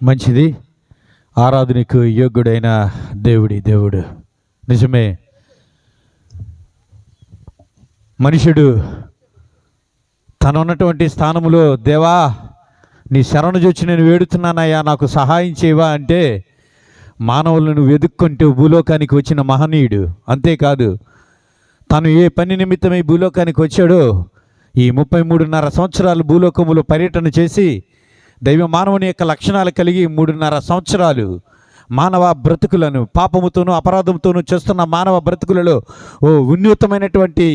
మంచిది. ఆరాధనకు యోగ్యుడైన దేవుడు నిజమే. మనుషుడు తను ఉన్నటువంటి స్థానంలో, దేవా నీ శరణు జొచ్చి నేను వేడుతున్నానయ్యా, నాకు సహాయం చేయవా అంటే మానవులను వెతుక్కుంటూ భూలోకానికి వచ్చిన మహనీయుడు. అంతేకాదు, తను ఏ పని నిమిత్తమై భూలోకానికి వచ్చాడో ఈ 33.5 సంవత్సరాలు భూలోకములో పర్యటన చేసి దైవ మానవుని యొక్క లక్షణాలు కలిగి 3.5 సంవత్సరాలు మానవ బ్రతుకులను పాపముతోనూ అపరాధంతోనూ చేస్తున్న మానవ బ్రతుకులలో ఉన్నతమైనటువంటి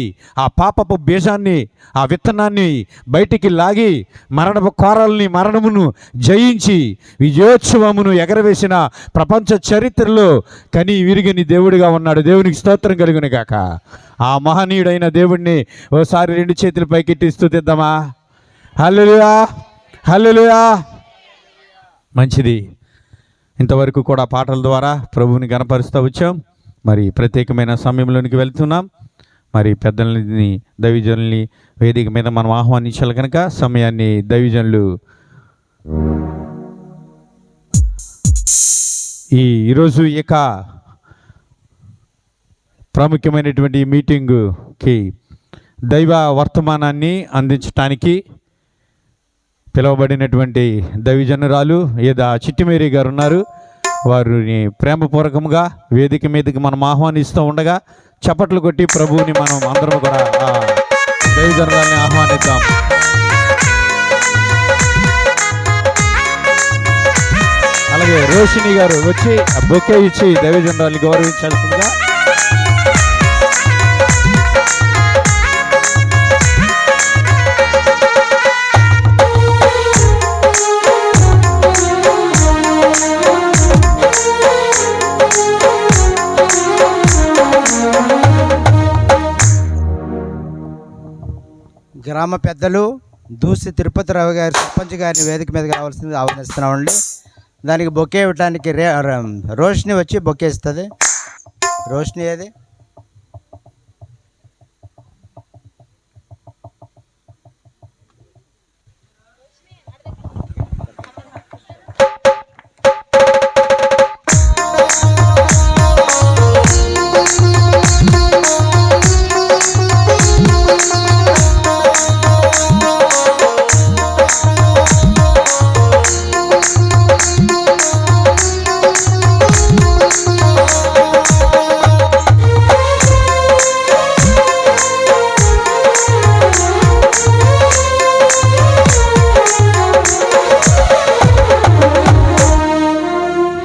ఆ పాపపు బీజాన్ని, ఆ విత్తనాన్ని బయటికి లాగి మరణపు కోరల్ని, మరణమును జయించి విజయోత్సవమును ఎగరవేసిన ప్రపంచ చరిత్రలో కని విరిగని దేవుడిగా ఉన్నాడు. దేవునికి స్తోత్రం కలుగును గాక. ఆ మహనీయుడైన దేవుడిని ఓసారి 2 చేతులు పైకెత్తి స్తుతిద్దామా? హల్లెలూయా, హల్లెలూయా. మంచిది. ఇంతవరకు కూడా పాటల ద్వారా ప్రభువుని గణపరుస్తూ వచ్చాం. మరి ప్రత్యేకమైన సమయంలోనికి వెళ్తున్నాం. మరి పెద్దలని, దైవజనుల్ని వేదిక మీద మనం ఆహ్వానించాలి కనుక సమయాన్ని దైవజనులు ఈరోజు ఇక ప్రాముఖ్యమైనటువంటి మీటింగుకి దైవ వర్తమానాన్ని అందించడానికి పిలువబడినటువంటి దైవజనురాలు ఏదా చిట్టిమేరీ గారు ఉన్నారు. వారిని ప్రేమపూర్వకంగా వేదిక మీదకి మనం ఆహ్వానిస్తూ ఉండగా చప్పట్లు కొట్టి ప్రభువుని మనం అందరం కూడా ఆ దైవజనురాల్ని ఆహ్వానిద్దాం. అలాగే రోషిని గారు వచ్చి బొకే ఇచ్చి దైవజనురాల్ని గౌరవించాల్సిందిగా. గ్రామ పెద్దలు దూసి తిరుపతిరావు గారి సర్పంచ్ గారిని వేదిక మీదకి రావాల్సింది ఆహ్వానిస్తున్నామండి. దానికి బొకే ఇవ్వడానికి రోషిని వచ్చి బొకే ఇస్తుంది. రోషిని ఏది?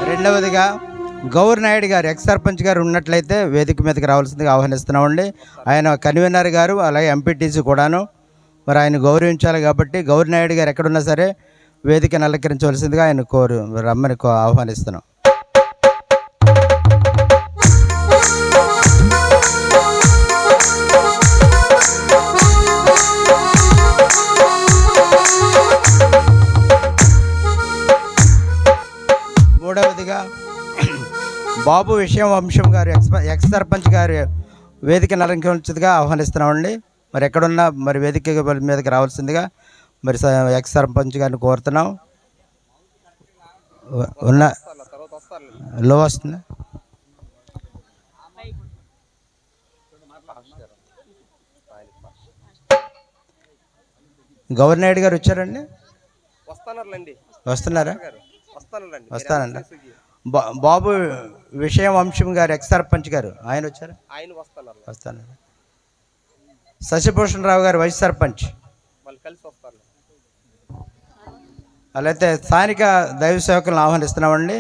రెండవదిగా గౌర్ నాయుడు గారు ఎక్స్ సర్పంచ్ గారు ఉన్నట్లయితే వేదిక మీదకి రావాల్సిందిగా ఆహ్వానిస్తున్నామండి. ఆయన కన్వీనర్ గారు, అలాగే ఎంపీటీసీ కూడాను. మరి ఆయన గౌరవించాలి కాబట్టి గౌర్ నాయుడు గారు ఎక్కడున్నా సరే వేదికను అలంకరించవలసిందిగా ఆయన రమ్మని ఆహ్వానిస్తున్నాం. మూడవదిగా బాబు విషయం వంశం గారు ఎక్స్ సర్పంచ్ గారు వేదికను అలంకరించేదిగా ఆహ్వానిస్తున్నామండి. మరి ఎక్కడున్నా మరి వేదిక మీదకి రావాల్సిందిగా మరి ఎక్స్ సర్పంచ్ గారిని కోరుతున్నాం. ఉన్న లో వస్తుంది. గౌర్ నాయుడు గారు వచ్చారండి? వస్తున్నారా? వస్తానండి. బాబు విషయం వంశం గారు ఎక్స్ సర్పంచ్ గారు ఆయన వచ్చారు? వస్తానండి. శశిభూషణ్ రావు గారు వైస్ సర్పంచ్. అలాగే స్థానిక దైవ సేవకులను ఆహ్వానిస్తున్నామండి.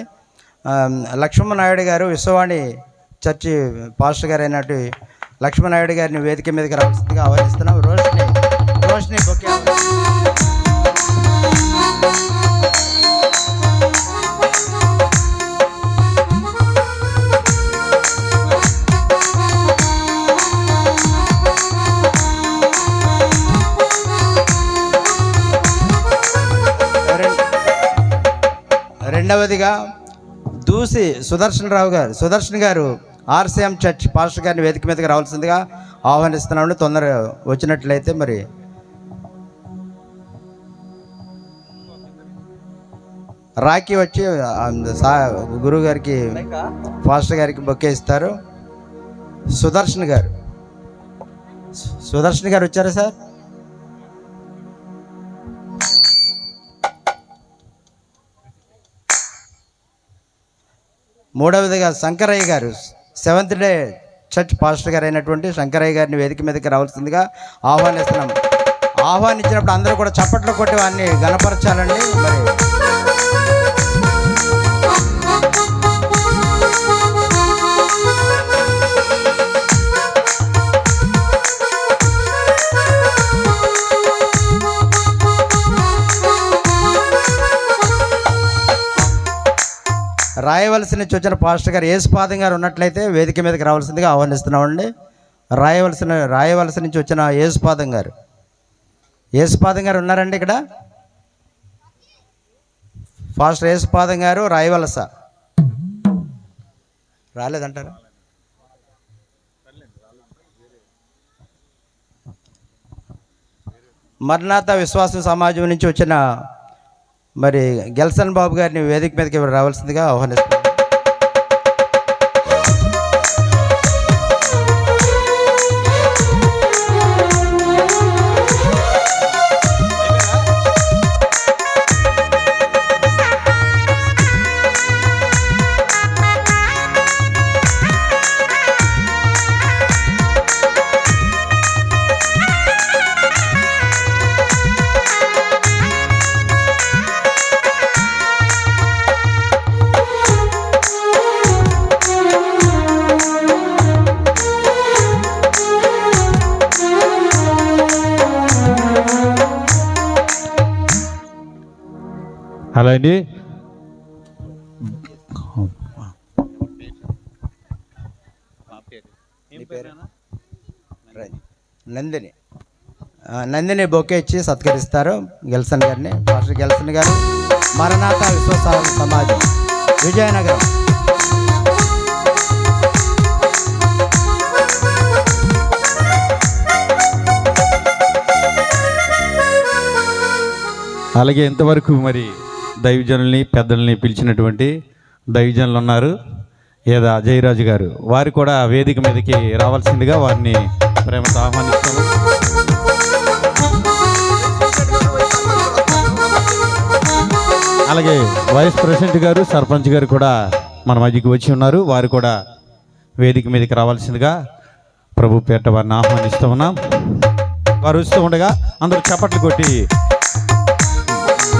లక్ష్మణనాయుడు గారు విశ్వవాణి చర్చి పాస్టర్ గారు అయినట్టు లక్ష్మణనాయుడు గారిని వేదిక మీదకి రావాల్సిందిగా ఆహ్వానిస్తున్నాం. రోషిని బొకే. రెండవదిగా దూసి సుదర్శన్ గారు ఆర్సీఎం చర్చ్ పాస్టర్ గారిని వేదిక మీదకి రావాల్సిందిగా ఆహ్వానిస్తున్నామండి. తొందరగా వచ్చినట్లయితే మరి రాఖీ వచ్చి గురువు గారికి ఫాస్టర్ గారికి బొకే ఇస్తారు. సుదర్శన్ గారు వచ్చారా సార్? మూడవదిగా శంకరయ్య గారు, సెవెంత్ డే చర్చ్ పాస్టర్ గారు అయినటువంటి శంకరయ్య గారిని వేదిక మీదకి రావాల్సిందిగా ఆహ్వానిస్తున్నాం. ఆహ్వానించినప్పుడు అందరూ కూడా చప్పట్లు కొట్టి వారిని గణపరచాలండి. మరి రాయవలసి నుంచి వచ్చిన పాస్టర్ గారు యేసుపాదం గారు ఉన్నట్లయితే వేదిక మీదకి రావాల్సిందిగా ఆహ్వానిస్తున్నామండి. రాయవలసి నుంచి వచ్చిన యేసుపాదం గారు ఉన్నారండి ఇక్కడ? పాస్టర్ యేసుపాదం గారు రాయవలస రాలేదంటారా? మర్నాథ విశ్వాసం సమాజం నుంచి వచ్చిన మరి గెల్సన్ బాబు గారిని వేదిక మీదకి రావాల్సిందిగా ఆహ్వానిస్తున్నాం. అలాగే నందిని బొకే ఇచ్చి సత్కరిస్తారు గెల్సన్ గారిని. పాస్టర్ గెల్సన్ గారు, మరణాత విశ్వాస సమాజం, విజయనగరం. అలాగే ఇంతవరకు మరి దైవజనుల్ని పెద్దల్ని పిలిచినటువంటి దైవజనులు ఉన్నారు. ఏదా అజయరాజు గారు, వారు కూడా వేదిక మీదకి రావాల్సిందిగా వారిని ప్రేమతో ఆహ్వానిస్తాము. అలాగే వైస్ ప్రెసిడెంట్ గారు, సర్పంచ్ గారు కూడా మన మధ్యకి వచ్చి ఉన్నారు. వారు కూడా వేదిక మీదకి రావాల్సిందిగా ప్రభు పేట వారిని ఆహ్వానిస్తూ ఉన్నాం. వారు వస్తూ ఉండగా అందరూ చప్పట్లు కొట్టి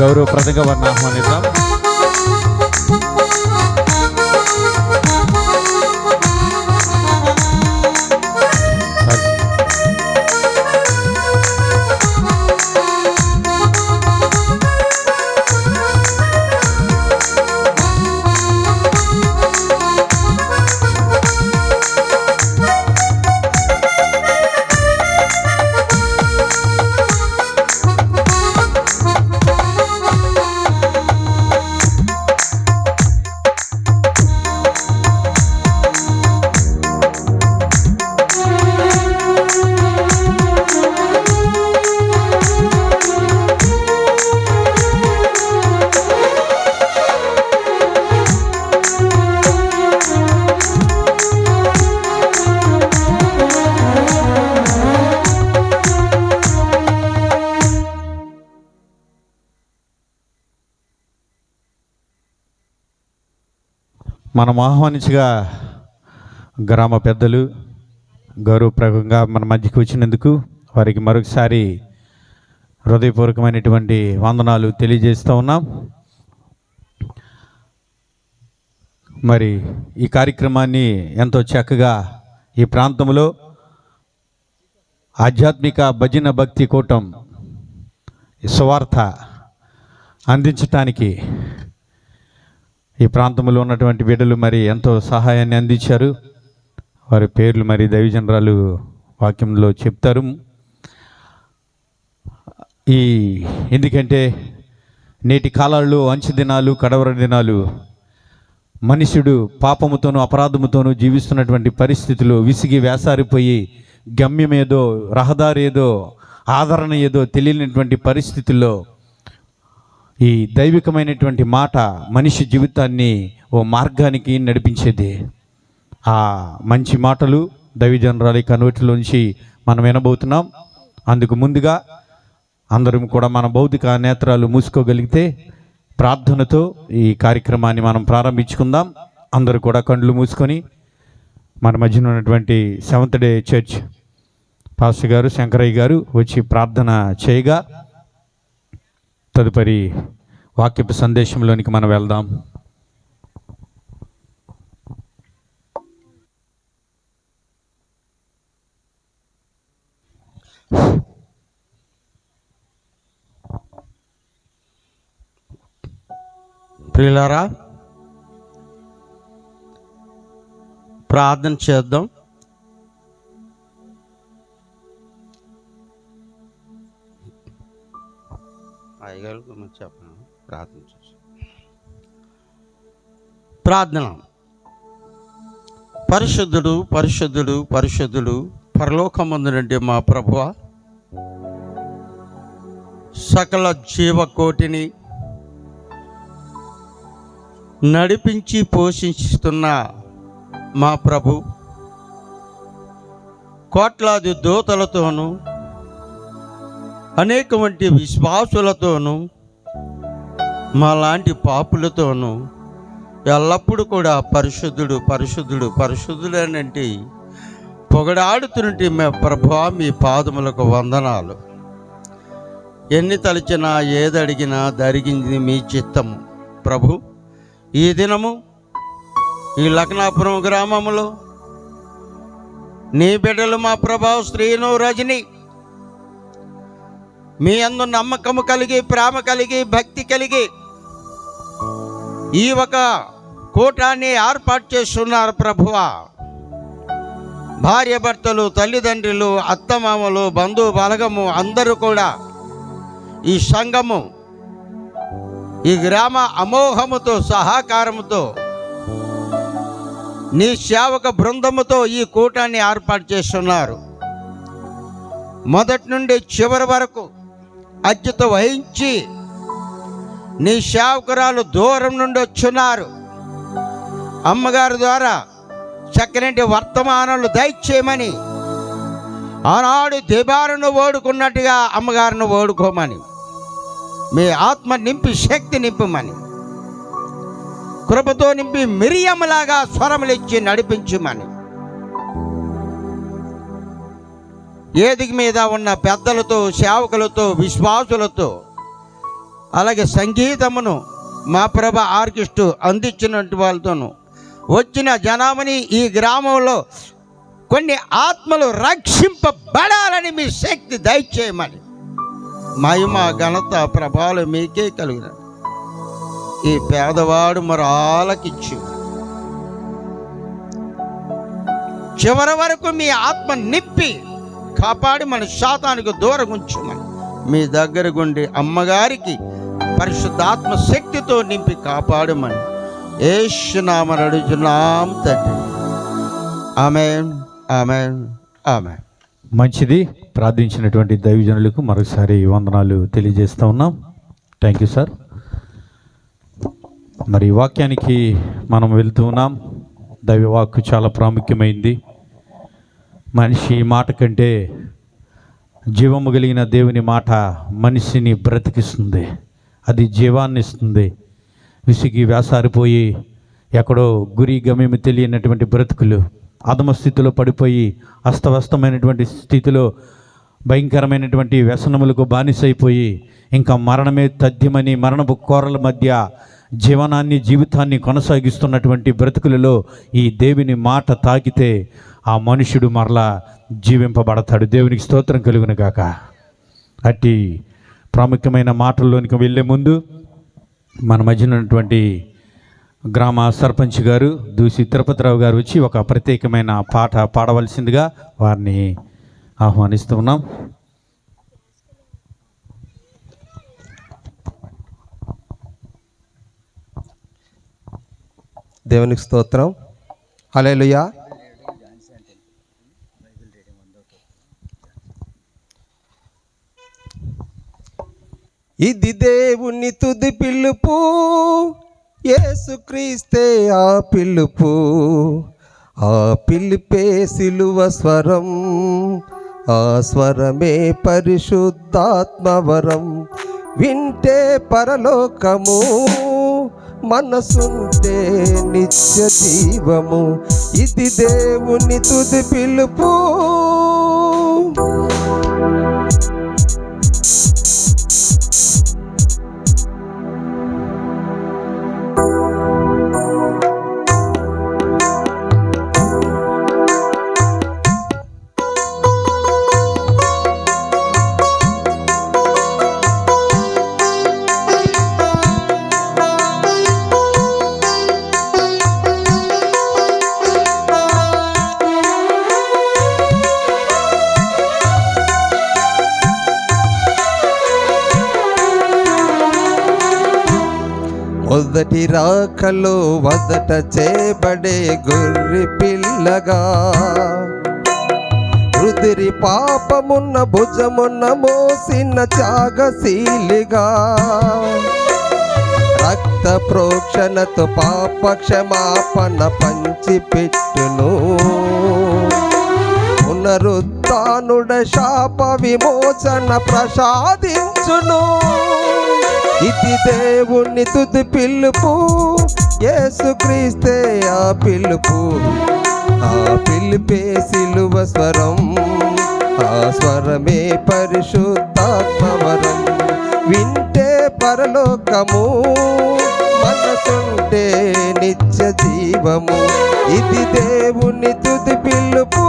గౌరవప్రదంగా వారిని ఆహ్వానిద్దాం. మనం ఆహ్వానించగా గ్రామ పెద్దలు గౌరవప్రదంగా మన మధ్యకి వచ్చినందుకు వారికి మరొకసారి హృదయపూర్వకమైనటువంటి వందనాలు తెలియజేస్తూ ఉన్నాం. మరి ఈ కార్యక్రమాన్ని ఎంతో చక్కగా ఈ ప్రాంతంలో ఆధ్యాత్మిక భజన భక్తి కూటం సువార్త అందించటానికి ఈ ప్రాంతంలో ఉన్నటువంటి బిడ్డలు మరి ఎంతో సహాయాన్ని అందించారు. వారి పేర్లు మరి దైవజనరాలు వాక్యంలో చెప్తారు. ఎందుకంటే నేటి కాలాల్లో అంచె దినాలు, కడవర దినాలు, మనుషుడు పాపముతోనూ అపరాధముతోనూ జీవిస్తున్నటువంటి పరిస్థితులు విసిగి వేసారిపోయి గమ్యం ఏదో, రహదారి ఏదో, ఆదరణ ఏదో తెలియనటువంటి పరిస్థితుల్లో ఈ దైవికమైనటువంటి మాట మనిషి జీవితాన్ని ఓ మార్గానికి నడిపించేది. ఆ మంచి మాటలు దైవజనరాలి కన్వర్టిలోంచి మనం వినబోతున్నాం. అందుకు ముందుగా అందరం కూడా మన భౌతిక నేత్రాలు మూసుకోగలిగితే ప్రార్థనతో ఈ కార్యక్రమాన్ని మనం ప్రారంభించుకుందాం. అందరూ కూడా కళ్ళు మూసుకొని మన మధ్యన ఉన్నటువంటి సెవెంత్ డే చర్చ్ పాస్టర్ గారు శంకరయ్య గారు వచ్చి ప్రార్థన చేయగా తదుపరి వాక్యపు సందేశంలోనికి మనం వెళ్దాం. ప్రియులారా, ప్రార్థన చేద్దాం. చెప్పను, ప్రార్థన చేసి ప్రార్థన. పరిశుద్ధుడు పరిశుద్ధుడు పరిశుద్ధుడు పరలోకమందునంటే మా ప్రభువా, సకల జీవకోటిని నడిపించి పోషిస్తున్న మా ప్రభు, కోట్లాది దూతలతోనూ అనేకమంది విశ్వాసులతోనూ మాలాంటి పాపులతోనూ ఎల్లప్పుడూ కూడా పరిశుద్ధుడు పరిశుద్ధుడు పరిశుద్ధుడు అనంటే పొగడాడుతున్నట్టు మా ప్రభువా, మీ పాదములకు వందనాలు. ఎన్ని తలచినా ఏదడిగినా జరిగింది మీ చిత్తము ప్రభు. ఈ దినము ఈ లక్నాపురం గ్రామంలో నీ బిడ్డలు మా ప్రభా శ్రీను రజని మీ అందు నమ్మకము కలిగి ప్రేమ కలిగి భక్తి కలిగి ఈ ఒక కూటాన్ని ఏర్పాటు చేస్తున్నారు ప్రభువా. భార్య భర్తలు, తల్లిదండ్రులు, అత్తమామలు, బంధు బలగము అందరూ కూడా ఈ సంఘము ఈ గ్రామ అమోఘముతో సహకారముతో నీ సేవక బృందముతో ఈ కూటాన్ని ఏర్పాటు చేస్తున్నారు. మొదటి నుండి చివరి వరకు అధ్యత వహించి నీ సేవకురాలు దూరం నుండి వచ్చున్నారు. అమ్మగారి ద్వారా చక్కని వర్తమానాలు దయచేయమని, ఆనాడు దిబారును ఓడుకున్నట్టుగా అమ్మగారిని ఓడుకోమని, మీ ఆత్మ నింపి శక్తి నింపమని, కృపతో నింపి మిరియములాగా స్వరములు ఇచ్చి నడిపించమని, వేదిక మీద ఉన్న పెద్దలతో, సేవకులతో, విశ్వాసులతో, అలాగే సంగీతమును మా ప్రభ ఆర్కెస్ట్రా అందించినట్టు వాళ్ళతోనూ వచ్చిన జనామని ఈ గ్రామంలో కొన్ని ఆత్మలు రక్షింపబడాలని మీ శక్తి దయచేయమని, మహిమ ఘనత ప్రభావాలు మీకే కలిగిన ఈ పేదవాడు మరి ఆలకించి చివరి వరకు మీ ఆత్మ నింపి కాపాడి మన శాతానికి దూరం ఉంచమని, మీ దగ్గర గుండి అమ్మగారికి పరిశుద్ధాత్మ శక్తితో నింపి కాపాడమని యేసు నామమున అడుగుచున్నాం తండ్రి. ఆమేన్, ఆమేన్, ఆమేన్. మంచిది. ప్రార్థించినటువంటి దైవజనులకు మరొకసారి వందనాలు తెలియజేస్తూ ఉన్నాం. Thank you sir. మరి వాక్యానికి మనం వెళ్తూ ఉన్నాం. దైవవాక్కు చాలా ప్రాముఖ్యమైంది. మనిషి మాట కంటే జీవము కలిగిన దేవుని మాట మనిషిని బ్రతికిస్తుంది, అది జీవాన్ని ఇస్తుంది. విసిగి వేసారిపోయి ఎక్కడో గురి గమ్యము తెలియనటువంటి బ్రతుకులు, అధమ స్థితిలో పడిపోయి అస్తవ్యస్తమైనటువంటి స్థితిలో భయంకరమైనటువంటి వ్యసనములకు బానిసైపోయి ఇంకా మరణమే తథ్యమని మరణపు కోరల మధ్య జీవితాన్ని కొనసాగిస్తున్నటువంటి బ్రతుకులలో ఈ దేవుని మాట తాకితే ఆ మనుషుడు మరలా జీవింపబడతాడు. దేవునికి స్తోత్రం కలుగును గాక. అట్టి ప్రాముఖ్యమైన మాటల్లోనికి వెళ్ళే ముందు మన మధ్యన ఉన్నటువంటి గ్రామ సర్పంచ్ గారు దూసి తిరుపతిరావు గారు వచ్చి ఒక ప్రత్యేకమైన పాట పాడవలసిందిగా వారిని ఆహ్వానిస్తూ ఉన్నాం. దేవునికి స్తోత్రం. హల్లెలూయా. ఇది దేవుని తుది పిలుపు, యేసుక్రీస్తే ఆ పిలుపు. ఆ పిలుపే సిలువ స్వరం, ఆ స్వరమే పరిశుద్ధాత్మవరం. వింటే పరలోకము, మనసుంటే నిత్య జీవము. ఇది దేవుని తుది పిలుపు. మొదటి రాకలో మొదట చేబడే గొర్రె పిల్లగా, రుదిరి పాపమున్న భుజమున్న మోసిన త్యాగశీలిగా, రక్త ప్రోక్షణతో పాప క్షమాపణ పంచిపెట్టును. పునరుత్థానుడ శాప విమోచన ప్రసాదించును. ఇది దేవుని తుది పిలుపు, యేసుక్రీస్తే ఆ పిలుపు. ఆ పిలుపే సిలువ స్వరం, ఆ స్వరమే పరిశుద్ధాత్మవరం. వింటే పరలోకము, మనసుంటే నిత్య జీవము. ఇది దేవుని తుది పిలుపు.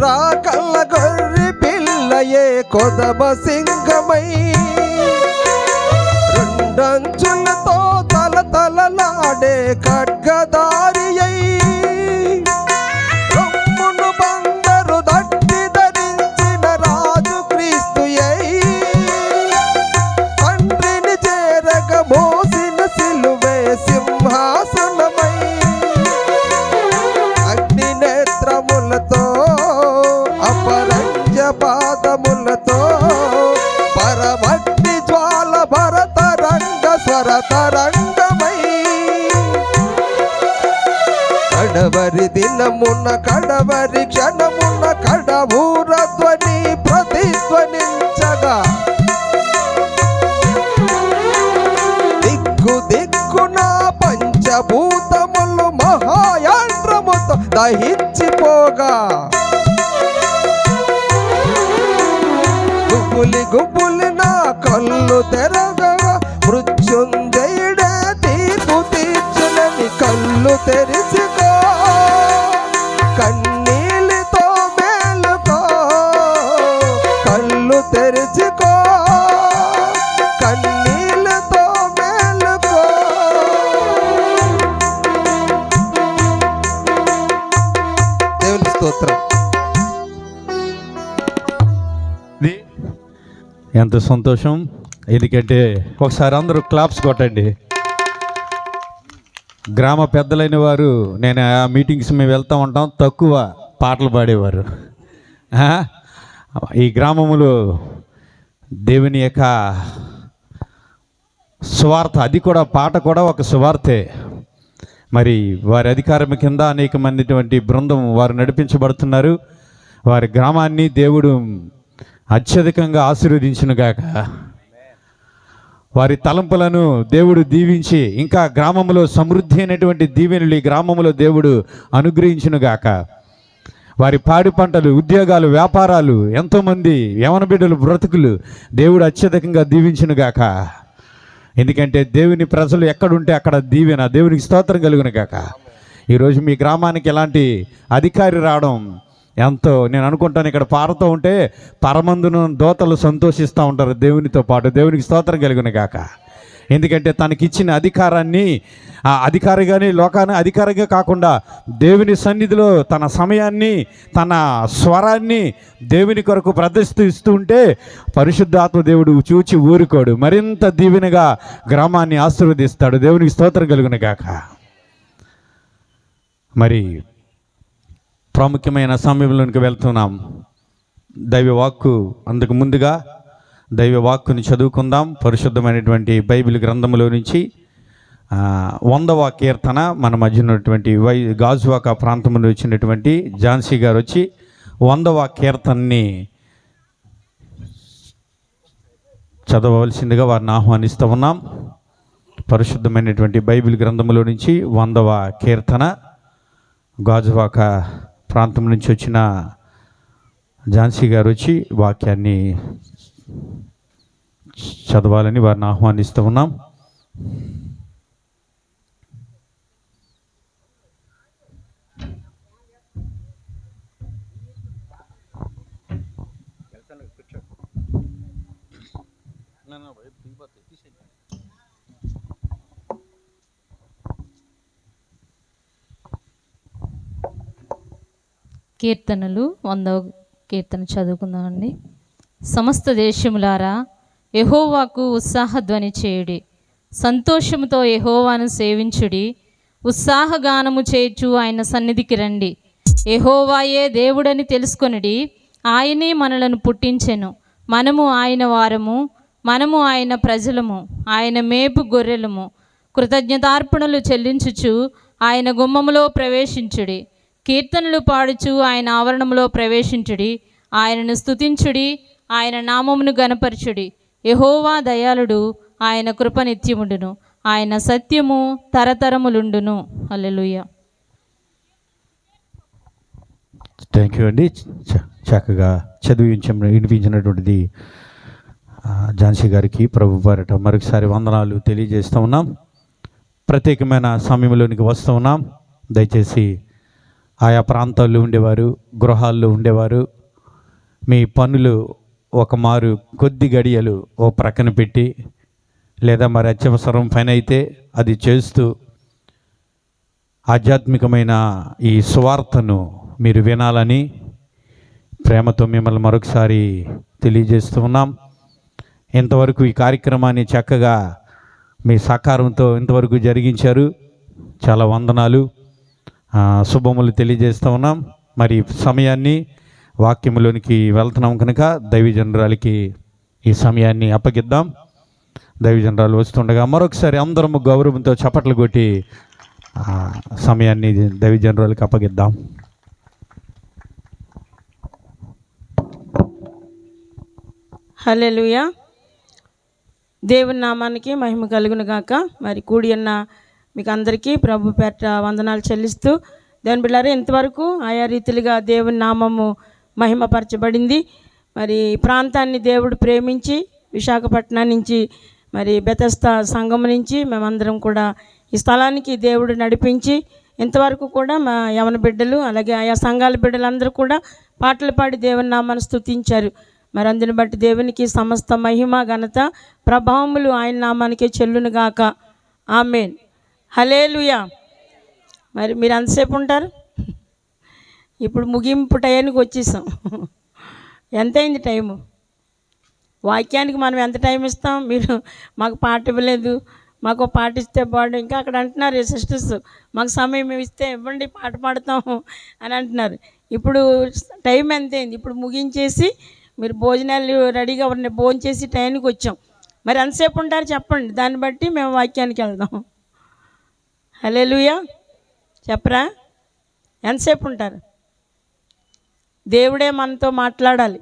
రాకల్ల గొర్రె పిల్లయే కొదమ సింగమై, రెండంచులతో తలతలలాడే ఖడ్గదారి అయి, రొమ్మును బందరు దట్టి ధరించిన రాజు క్రీస్తు అయి, తండ్రిని చేరగ మోసిన సిలువే సింహాసనమై, అగ్ని నేత్రములతో అపరంజ పాదములతో పరమగ్ని జ్వాల భరతరంగ స్వరతరంగమై, కడవరి దినమున కడవరి క్షణమున కడవూర ధ్వని ప్రతిధ్వనించగా, దిక్కు దిక్కున పంచభూతములు మహాయాండ్రముతో దహించిపోగా, గుబులి గుబులి నా కళ్ళు తెరగగా, మృత్యుంజయుడే తీర్పు తీర్చులని కళ్ళు తెరిచికో. కన్నీళ్ళతో మేలుకో, కళ్ళు తెరిచికో, కన్నీళ్ళతో మేలుకో. దేవుని స్తోత్రం. ఎంత సంతోషం. ఎందుకంటే ఒకసారి అందరూ క్లాప్స్ కొట్టండి. గ్రామ పెద్దలైన వారు, నేను ఆ మీటింగ్స్ మేము వెళ్తూ ఉంటాం, తక్కువ పాటలు పాడేవారు. ఈ గ్రామములో దేవుని యొక్క సువార్త, అది కూడా పాట కూడా ఒక సువార్తే. మరి వారి అధికారం కింద అనేక మంది బృందం వారు నడిపించబడుతున్నారు. వారి గ్రామాన్ని దేవుడు అత్యధికంగా ఆశీర్వదించునుగాక. వారి తలంపులను దేవుడు దీవించి ఇంకా గ్రామంలో సమృద్ధి అయినటువంటి దీవెనలు ఈ గ్రామంలో దేవుడు అనుగ్రహించునుగాక. వారి పాడి పంటలు, ఉద్యోగాలు, వ్యాపారాలు, ఎంతోమంది యవన బిడ్డలు బ్రతుకులు దేవుడు అత్యధికంగా దీవించునుగాక. ఎందుకంటే దేవుని ప్రజలు ఎక్కడుంటే అక్కడ దీవెన. దేవునికి స్తోత్రం కలుగునుగాక. ఈరోజు మీ గ్రామానికి ఎలాంటి అధికారి రావడం ఎంతో నేను అనుకుంటాను ఇక్కడ పారుతూ ఉంటే పరమందును దోతలు సంతోషిస్తూ ఉంటారు దేవునితో పాటు. దేవునికి స్తోత్రం కలుగును గాక. ఎందుకంటే తనకిచ్చిన అధికారాన్ని అధికారిగానే లోకాన్ని అధికారిగా కాకుండా దేవుని సన్నిధిలో తన సమయాన్ని తన స్వరాన్ని దేవుని కొరకు ప్రదర్శిస్తూ ఉంటే పరిశుద్ధాత్మ దేవుడు చూచి ఊరుకోడు, మరింత దీవెనగా గ్రామాన్ని ఆశీర్వదిస్తాడు. దేవునికి స్తోత్రం కలుగును గాక. మరి ప్రాముఖ్యమైన సమయంలోనికి వెళ్తున్నాం. దైవవాక్కు అందుకు ముందుగా దైవవాక్కుని చదువుకుందాం. పరిశుద్ధమైనటువంటి బైబిల్ గ్రంథంలో నుంచి 100వ కీర్తన మన మధ్య ఉన్నటువంటి గాజువాక ప్రాంతం నుండి వచ్చినటువంటి ఝాన్సీ గారు వచ్చి 100వ కీర్తనని చదవవలసిందిగా వారిని ఆహ్వానిస్తూ ఉన్నాం. పరిశుద్ధమైనటువంటి బైబిల్ గ్రంథంలో నుంచి 100వ కీర్తన గాజువాక ప్రాంతం నుంచి వచ్చిన ఝాన్సీ గారు వచ్చి వాక్యాన్ని చదవాలని వారిని ఆహ్వానిస్తూ ఉన్నాం. కీర్తనలు 100వ కీర్తన చదువుకుందామండి. సమస్త దేశములారా యెహోవాకు ఉత్సాహధ్వని చేయుడి, సంతోషముతో యెహోవాను సేవించుడి, ఉత్సాహగానము చేయుచు ఆయన సన్నిధికి రండి. యెహోవాయే దేవుడని తెలుసుకొనుడి, ఆయనే మనలను పుట్టించెను, మనము ఆయన వారము, మనము ఆయన ప్రజలము, ఆయన మేపు గొర్రెలము. కృతజ్ఞతార్పణలు చెల్లించుచు ఆయన గుమ్మములో ప్రవేశించుడి, కీర్తనలు పాడుచు ఆయన ఆవరణములో ప్రవేశించుడి. ఆయనను స్తుతించుడి, ఆయన నామమును గనపరచుడి. యెహోవా దయాళుడు, ఆయన కృప నిత్యముండును, ఆయన సత్యము తరతరములుండును. హల్లెలూయా. థ్యాంక్ యూ అండి. చక్కగా వినిపించినటువంటిది ఝాన్సీ గారికి ప్రభు పేరట మరొకసారి వందనాలు తెలియజేస్తూ ఉన్నాం. ప్రత్యేకమైన సమయంలోనికి వస్తూ ఉన్నాం. దయచేసి ఆయా ప్రాంతాల్లో ఉండేవారు, గృహాల్లో ఉండేవారు, మీ పనులు ఒక మారు కొద్ది గడియలు ఓ ప్రక్కన పెట్టి, లేదా మరి అత్యవసరం పని అయితే అది చేస్తూ ఆధ్యాత్మికమైన ఈ సువార్తను మీరు వినాలని ప్రేమతో మిమ్మల్ని మరొకసారి తెలియజేస్తూ ఉన్నాం. ఇంతవరకు ఈ కార్యక్రమాన్ని చక్కగా మీ సహకారంతో ఇంతవరకు జరిగించారు. చాలా వందనాలు, శుభములు తెలియజేస్తూ ఉన్నాం. మరి సమయాన్ని వాక్యములోనికి వెళ్తున్నాం కనుక దైవజనరాలకి ఈ సమయాన్ని అప్పగిద్దాం. దైవజనరాలు వస్తుండగా మరొకసారి అందరము గౌరవంతో చప్పట్లు కొట్టి సమయాన్ని దైవజనరాలకి అప్పగిద్దాం. హల్లెలూయా. దేవుని నామానికి మహిమ కలుగును గాక. మరి కూడి ఉన్న మీకు అందరికీ ప్రభు పేట వందనాలు చెల్లిస్తూ, దేవుని బిడ్డలారా, ఇంతవరకు ఆయా రీతిలుగా దేవుని నామము మహిమపరచబడింది. మరి ఈ ప్రాంతాన్ని దేవుడు ప్రేమించి విశాఖపట్నం నుంచి మరి బెతస్తా సంఘం నుంచి మేమందరం కూడా ఈ స్థలానికి దేవుడు నడిపించి ఇంతవరకు కూడా మా యవన బిడ్డలు అలాగే ఆయా సంఘాల బిడ్డలందరూ కూడా పాటలు పాడి దేవుని నామాన్ని స్తుతించారు. మరి అందుని బట్టి దేవునికి సమస్త మహిమ ఘనత ప్రభావములు ఆయన నామానికే చెల్లునుగాక. ఆమేన్. హల్లెలూయా. మరి మీరు ఎంతసేపు ఉంటారు? ఇప్పుడు ముగింపు టయానికి వచ్చేసాం. ఎంతైంది టైము? వాక్యానికి మనం ఎంత టైం ఇస్తాం? మీరు మాకు పాట ఇవ్వలేదు, మాకు పాట ఇస్తే బాడు. ఇంకా అక్కడ అంటున్నారు సిస్టర్స్, మాకు సమయం ఇస్తే ఇవ్వండి, పాట పాడతాం అని అంటున్నారు. ఇప్పుడు టైం ఎంతైంది? ఇప్పుడు ముగించేసి మీరు భోజనాలు రెడీగా ఉన్నాయి, భోజనం చేసి టైంకి వచ్చాం. మరి ఎంతసేపు ఉంటారు చెప్పండి, దాన్ని బట్టి మేము వాక్యానికి వెళ్దాం. హల్లెలూయా. చెప్పరా? ఎంతసేపు ఉంటారు? దేవుడే మనతో మాట్లాడాలి.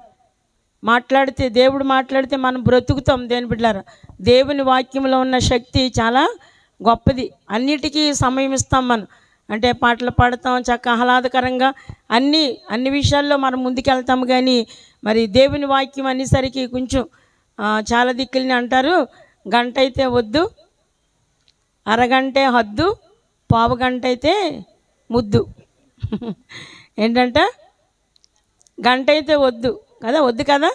దేవుడు మాట్లాడితే మనం బ్రతుకుతాం. దేని బిడ్డలారా, దేవుని వాక్యంలో ఉన్న శక్తి చాలా గొప్పది. అన్నిటికీ సమయం ఇస్తాం మనం. అంటే పాటలు పాడతాం, చక్కగా ఆహ్లాదకరంగా అన్ని విషయాల్లో మనం ముందుకెళ్తాం. కానీ మరి దేవుని వాక్యం అనేసరికి కొంచెం చాలా దిక్కులని అంటారు, గంట అయితే వద్దు, అరగంటే హద్దు, పావు గంట అయితే ముద్దు. ఏంటంట? గంట అయితే వద్దు కదా, వద్దు కదా,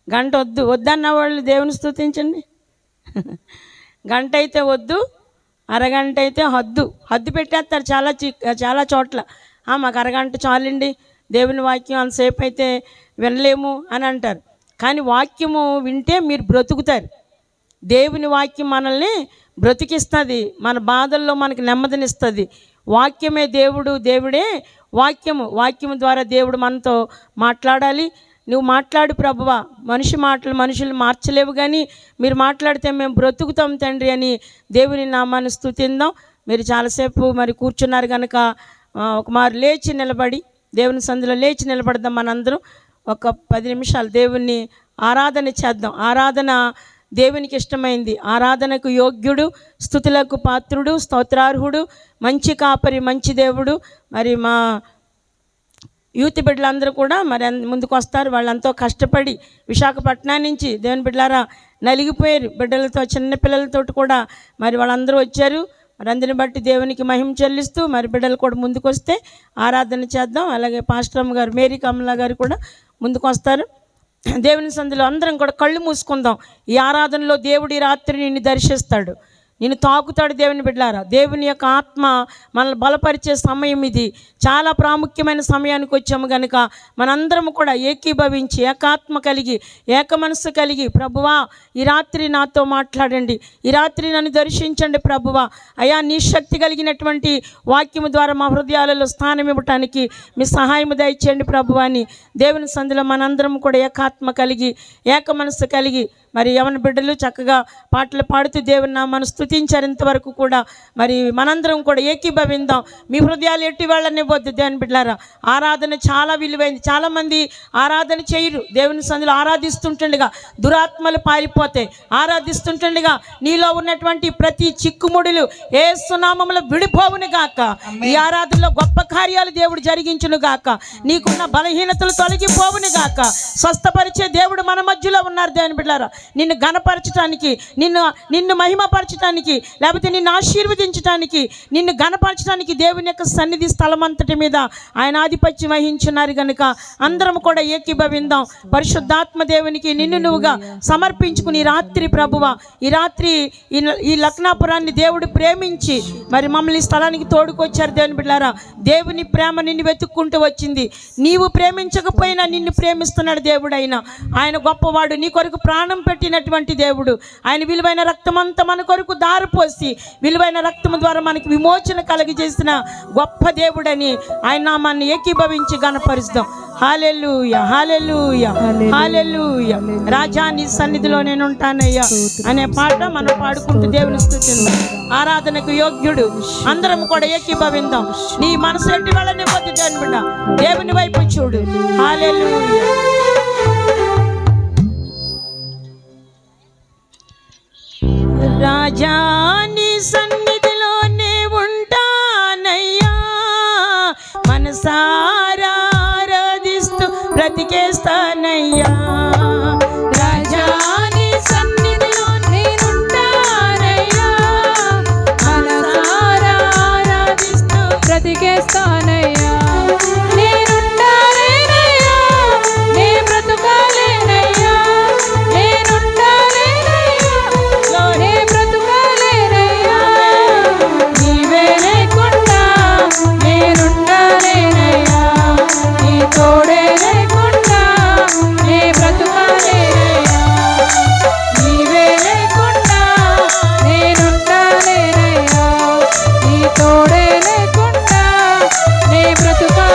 గంట వద్దు. వద్దన్న వాళ్ళు దేవుని స్తుతించండి. గంట అయితే వద్దు, అరగంట అయితే హద్దు పెట్టేస్తారు చాలా చోట్ల. మాకు అరగంట చాలండి, దేవుని వాక్యం అంతసేపు అయితే వినలేము అని అంటారు. కానీ వాక్యము వింటే మీరు బ్రతుకుతారు. దేవుని వాక్యం మనల్ని బ్రతికిస్తుంది, మన బాధల్లో మనకి నెమ్మదినిస్తుంది. వాక్యమే దేవుడే వాక్యము ద్వారా దేవుడు మనతో మాట్లాడాలి. నువ్వు మాట్లాడు ప్రభువా, మనుషులు మార్చలేవు, కానీ మీరు మాట్లాడితే మేము బ్రతుకుతాం తండ్రి అని దేవుని నామాన్ని స్తుతిందాం. మీరు చాలాసేపు మరి కూర్చున్నారు కనుక ఒక మారు లేచి నిలబడి దేవుని సందులో లేచి నిలబడదాం. మనందరం ఒక 10 నిమిషాలు దేవుణ్ణి ఆరాధన చేద్దాం. ఆరాధన దేవునికి ఇష్టమైంది. ఆరాధనకు యోగ్యుడు, స్తుతులకు పాత్రుడు, స్తోత్రార్హుడు, మంచి కాపరి, మంచి దేవుడు. మరి మా యూత్ బిడ్డలందరూ కూడా మరి ముందుకు వస్తారు. వాళ్ళంతా కష్టపడి విశాఖపట్నం నుంచి దేవుని బిడ్డలారా నలిగిపోయారు బిడ్డలతో, చిన్న పిల్లలతో కూడా మరి వాళ్ళందరూ వచ్చారు. మరి అందరిని బట్టి దేవునికి మహిమ చెల్లిస్తూ మరి బిడ్డలు కూడా ముందుకు వస్తే ఆరాధన చేద్దాం. అలాగే పాస్టర్ అమ్మ గారు, మేరీ కమలా గారు కూడా ముందుకు వస్తారు. దేవుని సందులో అందరం కూడా కళ్ళు మూసుకుందాం. ఈ ఆరాధనలో దేవుడి రాత్రి నిన్ను దర్శిస్తాడు, నిన్ను తాకుతాడు. దేవుని బిడ్డలారా, దేవుని యొక్క ఆత్మ మనల్ని బలపరిచే సమయం ఇది. చాలా ప్రాముఖ్యమైన సమయానికి వచ్చాము కనుక మనందరం కూడా ఏకీభవించి ఏకాత్మ కలిగి ఏక మనస్సు కలిగి, ప్రభువా ఈ రాత్రి నాతో మాట్లాడండి, ఈ రాత్రి నన్ను దర్శించండి ప్రభువా, అయా నీ శక్తి కలిగినటువంటి వాక్యము ద్వారా మా హృదయాలలో స్థానం ఇవ్వటానికి మీ సహాయం దయచేయండి ప్రభువా అని దేవుని సందులో మనందరం కూడా ఏకాత్మ కలిగి ఏక మనస్సు కలిగి మరి యవన బిడ్డలు చక్కగా పాటలు పాడుతూ దేవుని నామాన్ని స్తుతించారు ఇంతవరకు కూడా. మరి మనందరం కూడా ఏకీభవిందాం. మీ హృదయాలు ఎట్టి వాళ్ళనివ్వద్దు దేవుని బిడ్డలారా. ఆరాధన చాలా విలువైంది. చాలామంది ఆరాధన చేయరు. దేవుని సందులో ఆరాధిస్తుంటుండగా దురాత్మలు పారిపోతాయి. ఆరాధిస్తుంటుండగా నీలో ఉన్నటువంటి ప్రతి చిక్కుముడులు యేసు నామములో విడిపోవును గాక. ఈ ఆరాధనలో గొప్ప కార్యాలు దేవుడు జరిగించును గాక. నీకున్న బలహీనతలు తొలగిపోవును గాక. స్వస్థపరిచే దేవుడు మన మధ్యలో ఉన్నారు దేవుని బిడ్డలారా. నిన్ను ఘనపరచడానికి, నిన్ను మహిమపరచడానికి, లేకపోతే నిన్ను ఆశీర్వదించడానికి, నిన్ను ఘనపరచడానికి దేవుని యొక్క సన్నిధి స్థలం అంతటి మీద ఆయన ఆధిపత్యం వహించున్నారు కనుక అందరం కూడా ఏకీభవిందాం. పరిశుద్ధాత్మ దేవునికి నిన్ను నువ్వుగా సమర్పించుకుని రాత్రి ప్రభువా, ఈ రాత్రి ఈ లక్నాపురాన్ని దేవుడు ప్రేమించి మరి మమ్మల్ని ఈ స్థలానికి తోడుకొచ్చారు దేవుని బిడ్డలారా. దేవుని ప్రేమ నిన్ను వెతుక్కుంటూ వచ్చింది. నీవు ప్రేమించకపోయినా నిన్ను ప్రేమిస్తున్నాడు దేవుడైనా. ఆయన గొప్పవాడు, నీ కొరకు ప్రాణం పెట్టినటువంటి దేవుడు. ఆయన విలువైన రక్తమంతా మన కొరకు దారిపోసి విలువైన రక్తము ద్వారా మనకి విమోచన కలిగజేసిన గొప్ప దేవుడని ఆయన నామాన్ని ఏకీభవించి గణపరుస్తాం. హల్లెలూయా, హల్లెలూయా, హల్లెలూయా. రాజా నీ సన్నిధిలో నేను ఉంటానయ్యా అనే పాట మనం పాడుకుంటూ దేవుని స్తుతిద్దాం. ఆరాధనకు యోగ్యుడు. అందరం కూడా ఏకీభవిందాం. నీ మనసు ఎట్టి వాళ్ళని వద్దు దేవుని బిడ్డ, దేవుని వైపు చూడు. హల్లెలూయా. రాజా నీ సన్నిధిలోనే ఉంటానయ్యా, మనసారా ఆరాధిస్తూ బ్రతికేస్తానయ్యా.